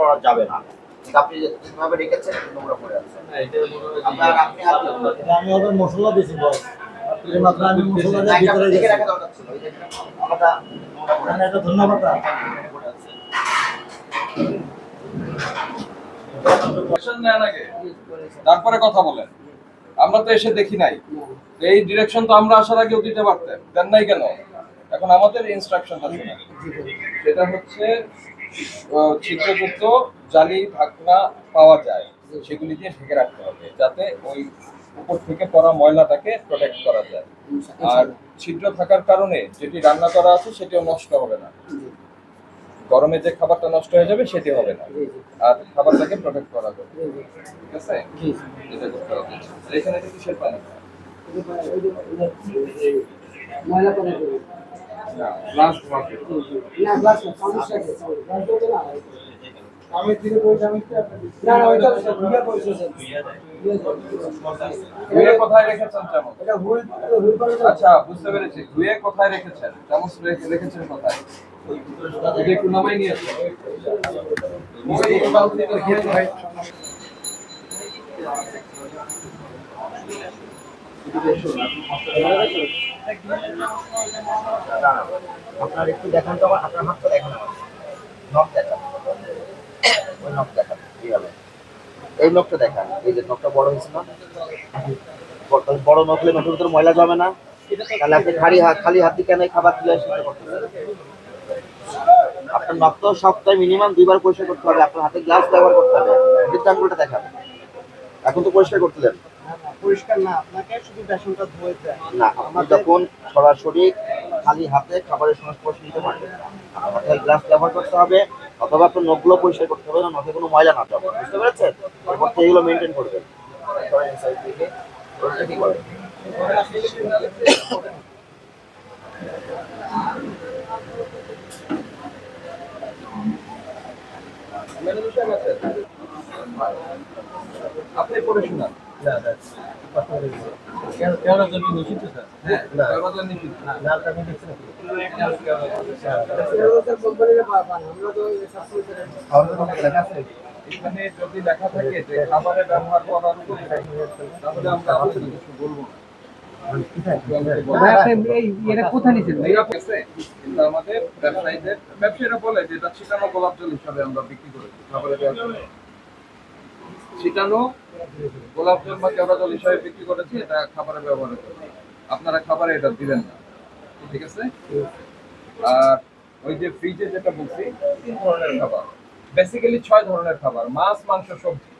করা যাবে না। আপনি যেভাবে রেখেছেন নোংরা পড়ে আছে। আমি আবার মশলা বেশি বল মাত্র আমি মশলা দিয়ে ভিতরে রেখে রাখা দরকার ছিল। এটা ধন্যবাদ। তারপরে কথা বলেন। আমরা তো এসে দেখি নাই, এই ডিরেকশন তো আমরা আসার আগেও দিতে পারতেন, দেন নাই কেন? এখন আমাদের ইনস্ট্রাকশনটা শুনেন। সেটা হচ্ছে ছিদ্রযুক্ত জালি ঢাকনা পাওয়া যায়, সেগুলি দিয়ে ঢেকে রাখতে হবে যাতে ওই উপর থেকে পড়া ময়লাটাকে প্রোটেক্ট করা যায়। আর ছিদ্র থাকার কারণে যেটি রান্না করা আছে সেটিও নষ্ট হবে না, গরমে যে খাবারটা নষ্ট হয়ে যাবে সেটি হবে না, আর খাবারটাকে প্রোটেক্ট করা যাবে। ঠিক আছে, এটা করতে হবে। এখানে কি কিসের পানি? ময়লা পানি না, গ্লাস ওয়াটার। না গ্লাস না, সমস্যা কি? গ্লাস তো না। আমি থেকে পয়সা আমি না না ওইটা দুইয়া পয়সা আছে। ধুয়ে কোথায় রেখেছেন চামচ? এটা হুল করে। আচ্ছা, বুঝতে পেরেছি। ধুয়ে কোথায় রেখেছেন? চামচ রেখেছেন কোথায়? এটা একটু নামাই নিয়েছে। আপনার একটু দেখান তো, আপনার হাতটা দেখান, নখ দেখান, ওই নখ দেখান এইভাবে, এই নখটা দেখান। এই যে নখটা বড় হয়েছে না, বড় নখ হলে নখের ভিতরে ময়লা জমে না। তাহলে আপনি খালি হাতে কেন খাবার তুলে সেটা করতেছেন? আপনার নখ তো সপ্তাহে মিনিমাম 2 বার পরিষ্কার করতে হবে। আপনার হাতে গ্লাভস ব্যবহার করতে হবে। কিন্তু আঙ্গুলটা দেখান, এখন তো পরিষ্কার করতে দেন পরিষ্কার না, আপনাকে শুধু বেসনটা ধুয়ে দেয় না। আপনি তখন সরাসরি খালি হাতে খাবারের সংস্পর্শ নিতে পারবেন না। আপনার গ্লাভস ব্যবহার করতে হবে, অথবা আপনার নখগুলো পরিষ্কার করতে হবে না, নখে কোনো ময়লা না জমে। বুঝতে পেরেছেন? এরপর তো এগুলো মেনটেন করবেন। কি করবেন? আপনি পড়ে শোনান। এখানে যদি লেখা থাকে যে খাবারে ব্যবহার করার উপর, তাহলে আমরা আপনাকে কিছু বলবো না। কিন্তু আমাদের ব্যবসায়ীরা বলে যে এটা ছিটানো গোলাপ জল হিসাবে আমরা বিক্রি করেছি, খাবারে দেওয়ার জন্য ছিটানো গোলাপ জল বা কেওড়া জল হিসাবে বিক্রি করেছি, এটা খাবারে ব্যবহার করছি। আপনারা খাবারে এটা দিবেন না, ঠিক আছে? আর ওই যে ফ্রিজে যেটা বলছি, 3 ধরনের খাবার, বেসিক্যালি 6 ধরনের খাবার: মাছ, মাংস, সবজি,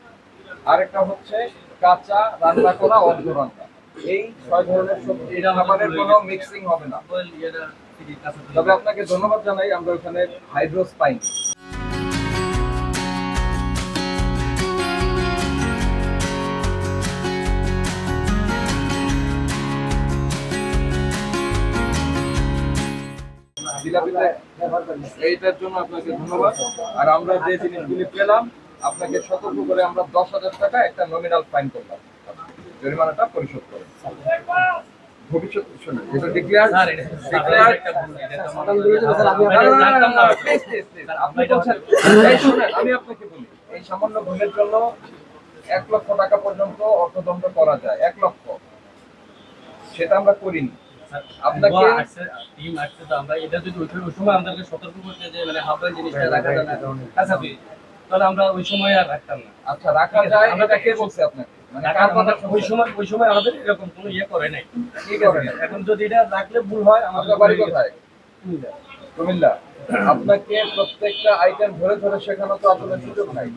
আরেকটা হচ্ছে কাঁচা, রান্না করা, অর্ধ রান্না। এই 6 ধরনের সবজি খাবারের কোনো মিক্সিং হবে না। তবে আপনাকে ধন্যবাদ জানাই, আমরা ওখানে হাইড্রোস পাইনি। এইটার জন্য আপনাকে ধন্যবাদ। আর আমরা যে জিনিসগুলি পেলাম, আপনাকে সতর্ক করে আমরা 10,000 টাকা একটা নমিনাল ফাইন করলাম, জরিমানাটা পরিশোধ করেন। ভবিষ্যৎ শুনুন, এটা ডিক্লেয়ার আমি আপনাকে বলি, এই সামান্য ভুলের জন্য 1 লক্ষ টাকা পর্যন্ত অর্থদণ্ড করা যায়। 1 লক্ষ, সেটা আমরা করিনি। আপনাকে টিম আসছে তো আমরা এটা যদি ওই সময় আমাদেরকে সতর্ক করতে যে মানে হাফের জিনিসটা রাখা যাবে না, আচ্ছা তাহলে আমরা ওই সময় আর রাখতাম না। আচ্ছা, রাখা যায়, এটা কে বলছে আপনাকে? মানে কার কথা? ওই সময় আমাদের এরকম কোনো ইয়ে করে নাই। ঠিক আছে, এখন যদি এটা রাখলে ভুল হয়, আমাদের আপনার বাড়ি কোথায়? কুমিল্লা। আপনাকে প্রত্যেকটা আইটেম ধরে ধরে শেখানো তো আপনাদের সুযোগ নাই।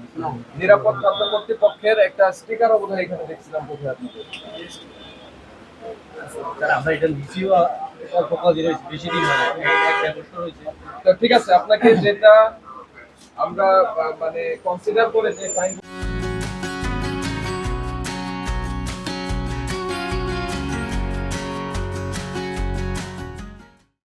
নিরাপদ খাদ্য কর্তৃপক্ষের একটা স্টিকারও বোধহয় এখানে দেখছিলাম, কোথায় আপনাদের? আমরা এটা নিচিও অল্প কদিন হয়েছে, বেশি দিন হয় না, 1-1.5 বছর হয়েছে। তো ঠিক আছে, আপনাকে যেটা আমরা মানে কনসিডার করে যে ফাইন